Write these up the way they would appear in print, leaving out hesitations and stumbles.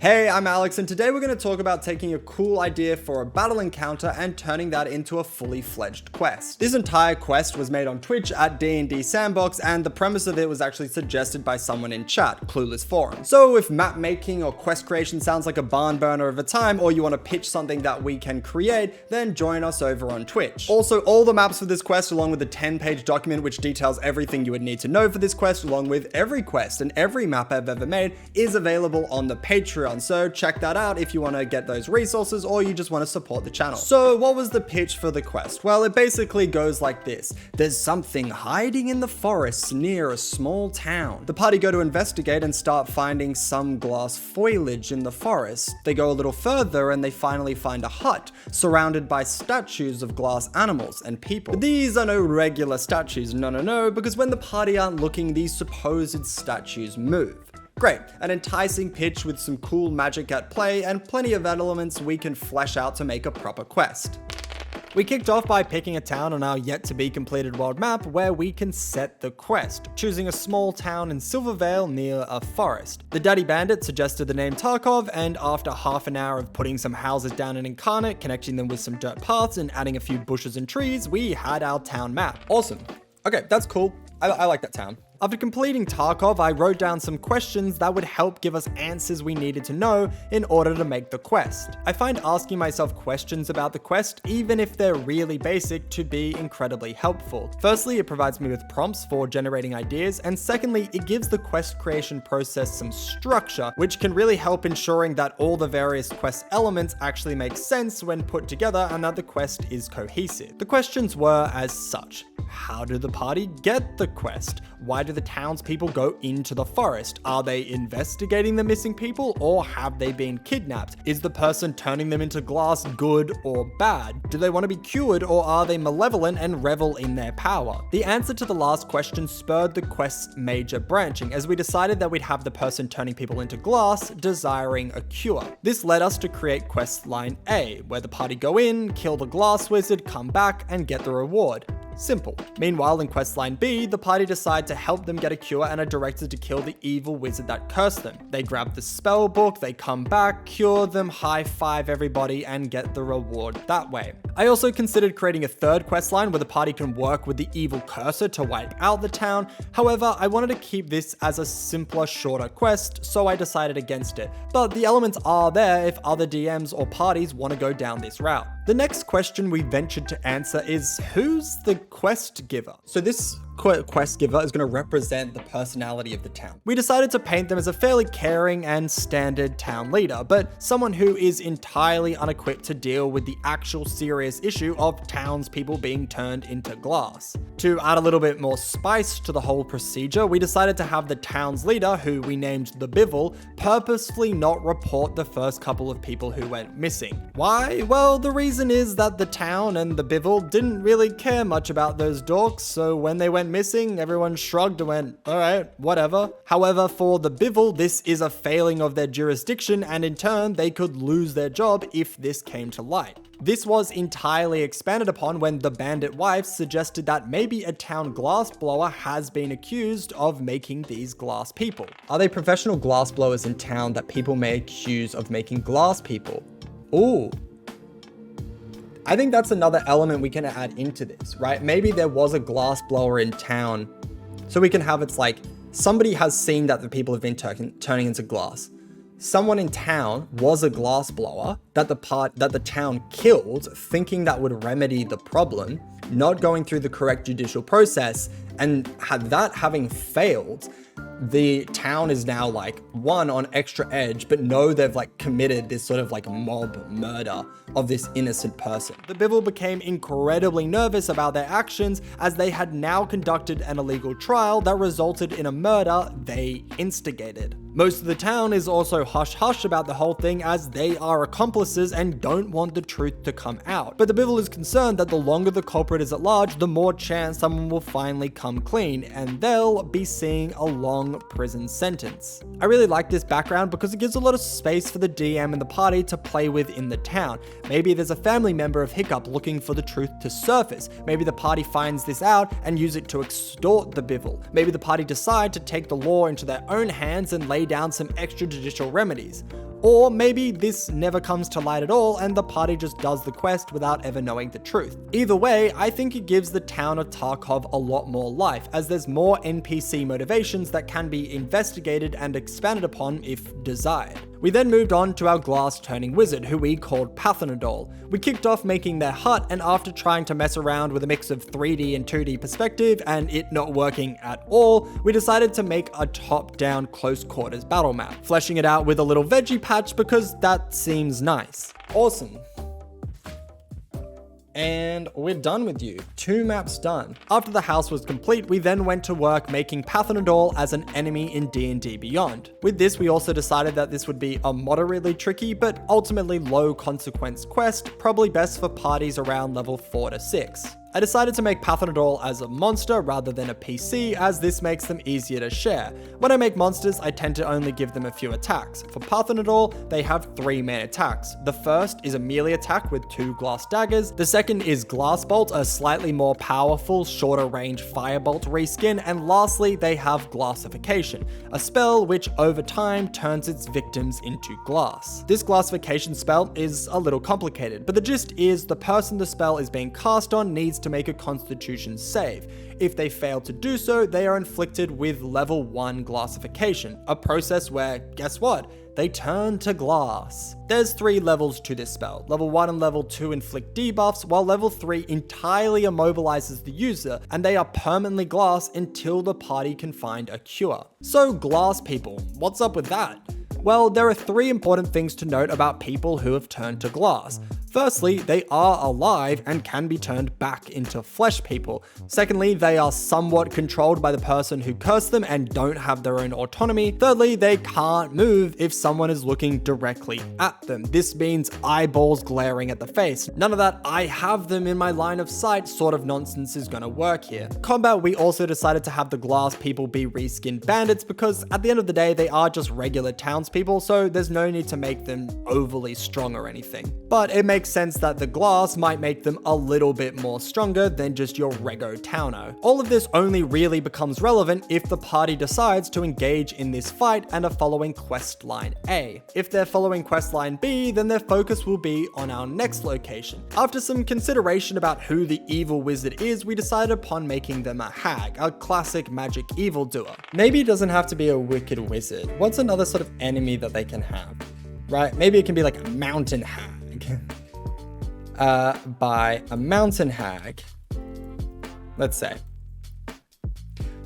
Hey, I'm Alex, and today we're going to talk about taking a cool idea for a battle encounter and turning that into a fully fledged quest. This entire quest was made on Twitch at DnD Sandbox, and the premise of it was actually suggested by someone in chat, Clueless Forum. So if map making or quest creation sounds like a barn burner of a time, or you want to pitch something that we can create, then join us over on Twitch. Also, all the maps for this quest, along with the 10-page document which details everything you would need to know for this quest, along with every quest and every map I've ever made, is available on the Patreon. So check that out if you want to get those resources or you just want to support the channel. So what was the pitch for the quest? Well, it basically goes like this. There's something hiding in the forests near a small town. The party go to investigate and start finding some glass foliage in the forest. They go a little further and they finally find a hut surrounded by statues of glass animals and people. But these are no regular statues, no, because when the party aren't looking, these supposed statues move. Great, an enticing pitch with some cool magic at play and plenty of elements we can flesh out to make a proper quest. We kicked off by picking a town on our yet to be completed world map where we can set the quest, choosing a small town in Silvervale near a forest. The daddy bandit suggested the name Tarkov, and after half an hour of putting some houses down in Inkarnate, connecting them with some dirt paths and adding a few bushes and trees, we had our town map. Awesome. Okay, that's cool. I like that town. After completing Tarkov, I wrote down some questions that would help give us answers we needed to know in order to make the quest. I find asking myself questions about the quest, even if they're really basic, to be incredibly helpful. Firstly, it provides me with prompts for generating ideas, and secondly, it gives the quest creation process some structure, which can really help ensuring that all the various quest elements actually make sense when put together and that the quest is cohesive. The questions were as such. How did the party get the quest? Why do the townspeople go into the forest? Are they investigating the missing people, or have they been kidnapped? Is the person turning them into glass good or bad? Do they want to be cured, or are they malevolent and revel in their power? The answer to the last question spurred the quest's major branching, as we decided that we'd have the person turning people into glass desiring a cure. This led us to create Questline A, where the party go in, kill the glass wizard, come back, and get the reward. Simple. Meanwhile, in Questline B, the party decide to help them get a cure and are directed to kill the evil wizard that cursed them. They grab the spell book, they come back, cure them, high five everybody, and get the reward that way. I also considered creating a third questline where the party can work with the evil cursor to wipe out the town. However, I wanted to keep this as a simpler, shorter quest, so I decided against it. But the elements are there if other DMs or parties want to go down this route. The next question we ventured to answer is, who's the quest giver? So this quest giver is going to represent the personality of the town. We decided to paint them as a fairly caring and standard town leader, but someone who is entirely unequipped to deal with the actual serious issue of townspeople being turned into glass. To add a little bit more spice to the whole procedure, we decided to have the town's leader, who we named the Bivol, purposefully not report the first couple of people who went missing. Why? Well, the reason is that the town and the Bivol didn't really care much about those dorks, so when they went missing, everyone shrugged and went, alright, whatever. However, for the Bivol, this is a failing of their jurisdiction, and in turn, they could lose their job if this came to light. This was entirely expanded upon when the bandit wife suggested that maybe a town glassblower has been accused of making these glass people. Are they professional glassblowers in town that people may accuse of making glass people? Ooh. I think that's another element we can add into this, right? Maybe there was a glass blower in town, so we can have it's like somebody has seen that the people have been turning into glass. Someone in town was a glass blower that the town killed, thinking that would remedy the problem, not going through the correct judicial process, and having failed, the town is now like on extra edge, but no, they've like committed this sort of like mob murder of this innocent person. The Bivol became incredibly nervous about their actions, as they had now conducted an illegal trial that resulted in a murder they instigated. Most of the town is also hush-hush about the whole thing, as they are accomplices and don't want the truth to come out. But the Bivol is concerned that the longer the culprit is at large, the more chance someone will finally come clean, and they'll be seeing a long prison sentence. I really like this background because it gives a lot of space for the DM and the party to play with in the town. Maybe there's a family member of Hiccup looking for the truth to surface. Maybe the party finds this out and use it to extort the Bivol. Maybe the party decide to take the law into their own hands and lay down some extrajudicial remedies. Or maybe this never comes to light at all and the party just does the quest without ever knowing the truth. Either way, I think it gives the town of Tarkov a lot more life, as there's more NPC motivations that can be investigated and expanded upon if desired. We then moved on to our glass-turning wizard, who we called Phathindal. We kicked off making their hut, and after trying to mess around with a mix of 3D and 2D perspective and it not working at all, we decided to make a top-down close-quarters battle map, fleshing it out with a little veggie patch because that seems nice. Awesome. And we're done with you. 2 maps done. After the house was complete, we then went to work making Phathindal as an enemy in D&D Beyond. With this, we also decided that this would be a moderately tricky, but ultimately low consequence quest, probably best for parties around level 4 to 6. I decided to make Phathindal as a monster rather than a PC, as this makes them easier to share. When I make monsters, I tend to only give them a few attacks. For Phathindal, they have 3 main attacks. The first is a melee attack with 2 glass daggers. The second is Glass Bolt, a slightly more powerful, shorter range firebolt reskin. And lastly, they have Glassification, a spell which over time turns its victims into glass. This Glassification spell is a little complicated, but the gist is the person the spell is being cast on needs to make a Constitution save. If they fail to do so, they are inflicted with level 1 Glassification, a process where, guess what? They turn to glass. There's 3 levels to this spell. Level 1 and level 2 inflict debuffs, while level 3 entirely immobilizes the user, and they are permanently glass until the party can find a cure. So glass people, what's up with that? Well, there are 3 important things to note about people who have turned to glass. Firstly, they are alive and can be turned back into flesh people. Secondly, they are somewhat controlled by the person who cursed them and don't have their own autonomy. Thirdly, they can't move if someone is looking directly at them. This means eyeballs glaring at the face. None of that "I have them in my line of sight" sort of nonsense is gonna work here. Combat, we also decided to have the glass people be reskinned bandits because at the end of the day, they are just regular townspeople, so there's no need to make them overly strong or anything. But it makes sense that the glass might make them a little bit more stronger than just your rego towno. All of this only really becomes relevant if the party decides to engage in this fight and are following questline A. If they're following questline B, then their focus will be on our next location. After some consideration about who the evil wizard is, we decided upon making them a hag, a classic magic evildoer. Maybe it doesn't have to be a wicked wizard. What's another sort of enemy that they can have? Right? Maybe it can be like a mountain hag. By a mountain hag, let's say.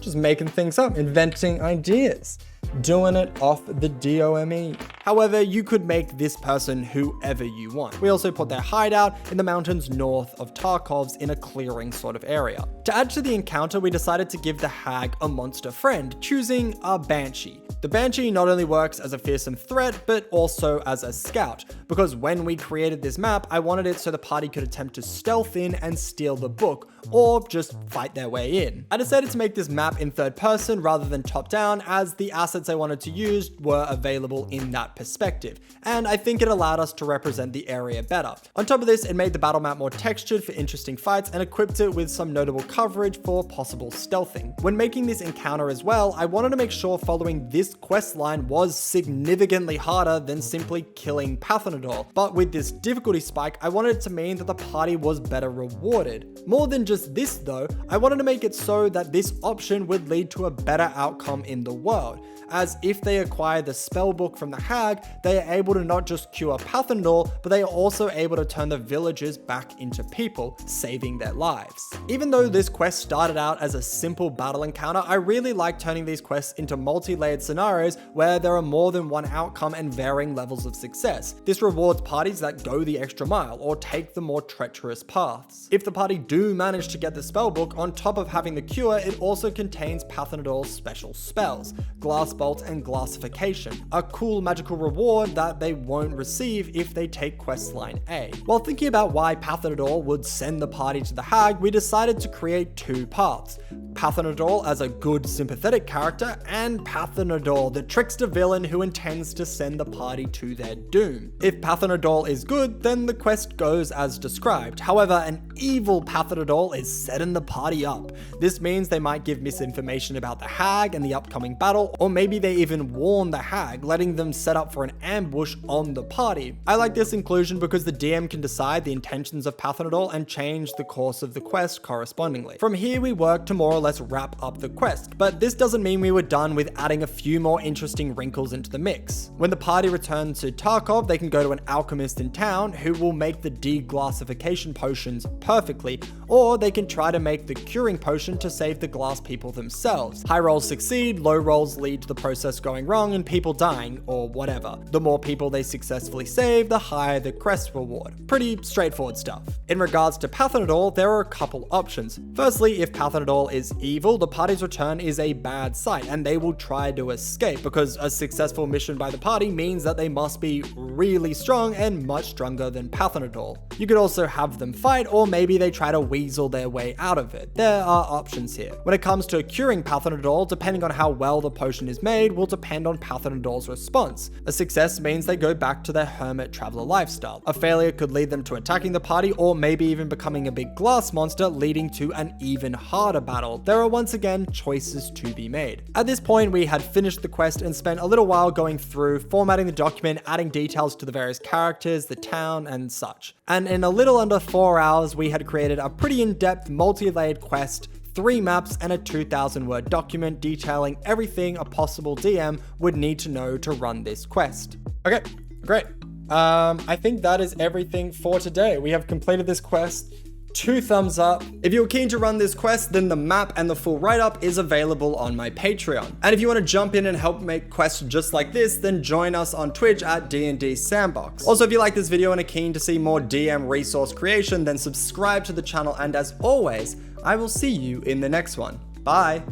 Just making things up, inventing ideas, doing it off the DOME. However, you could make this person whoever you want. We also put their hideout in the mountains north of Tarkov's in a clearing sort of area. To add to the encounter, we decided to give the hag a monster friend, choosing a banshee. The banshee not only works as a fearsome threat, but also as a scout, because when we created this map, I wanted it so the party could attempt to stealth in and steal the book, or just fight their way in. I decided to make this map in third person rather than top down, as the assets I wanted to use were available in that perspective, and I think it allowed us to represent the area better. On top of this, it made the battle map more textured for interesting fights and equipped it with some notable coverage for possible stealthing. When making this encounter as well, I wanted to make sure following this quest line was significantly harder than simply killing Phathindal, but with this difficulty spike, I wanted it to mean that the party was better rewarded. More than just this though, I wanted to make it so that this option would lead to a better outcome in the world, as if they acquire the spellbook from the hag, they are able to not just cure Phathindal, but they are also able to turn the villagers back into people, saving their lives. Even though this quest started out as a simple battle encounter, I really like turning these quests into multi-layered scenarios where there are more than one outcome and varying levels of success. This rewards parties that go the extra mile or take the more treacherous paths. If the party do manage to get the spellbook, on top of having the cure, it also contains Phathindal's special spells, Glass Bolt and Glassification, a cool magical reward that they won't receive if they take questline A. While thinking about why Phathindal would send the party to the hag, we decided to create 2 paths. Phathindal as a good sympathetic character, and Phathindal, the trickster villain who intends to send the party to their doom. If Phathindal is good, then the quest goes as described. However, an evil Phathindal is setting the party up. This means they might give misinformation about the hag and the upcoming battle, or maybe they even warn the hag, letting them set up for an ambush on the party. I like this inclusion because the DM can decide the intentions of Phathindal and change the course of the quest correspondingly. From here we work to more or less wrap up the quest, but this doesn't mean we were done with adding a few more interesting wrinkles into the mix. When the party return to Tarkov, they can go to an alchemist in town who will make the deglassification potions perfectly, or they can try to make the curing potion to save the glass people themselves. High rolls succeed, low rolls lead to the process going wrong and people dying, or whatever. The more people they successfully save, the higher the quest reward. Pretty straightforward stuff. In regards to Phathindal, there are a couple options. Firstly, if Phathindal is evil, the party's return is a bad sight and they will try to escape, because a successful mission by the party means that they must be really strong and much stronger than Phathindal. You could also have them fight, or maybe they try to weasel their way out of it. There are options here. When it comes to curing Phathindal, depending on how well the potion is made will depend on Phathindal's response. A success means they go back to their hermit traveler lifestyle. A failure could lead them to attacking the party, or maybe even becoming a big glass monster, leading to an even harder battle. There are once again choices to be made. At this point, we had finished the quest and spent a little while going through, formatting the document, adding details to the various characters, the town, and such. And in a little under 4 hours, we had created a pretty in-depth, multi-layered quest, 3 maps, and a 2,000 word document detailing everything a possible DM would need to know to run this quest. Okay, great. I think that is everything for today. We have completed this quest. 2 thumbs up. If you're keen to run this quest, then the map and the full write-up is available on my Patreon. And if you want to jump in and help make quests just like this, then join us on Twitch at DnD Sandbox. Also, if you like this video and are keen to see more DM resource creation, then subscribe to the channel, and as always, I will see you in the next one. Bye!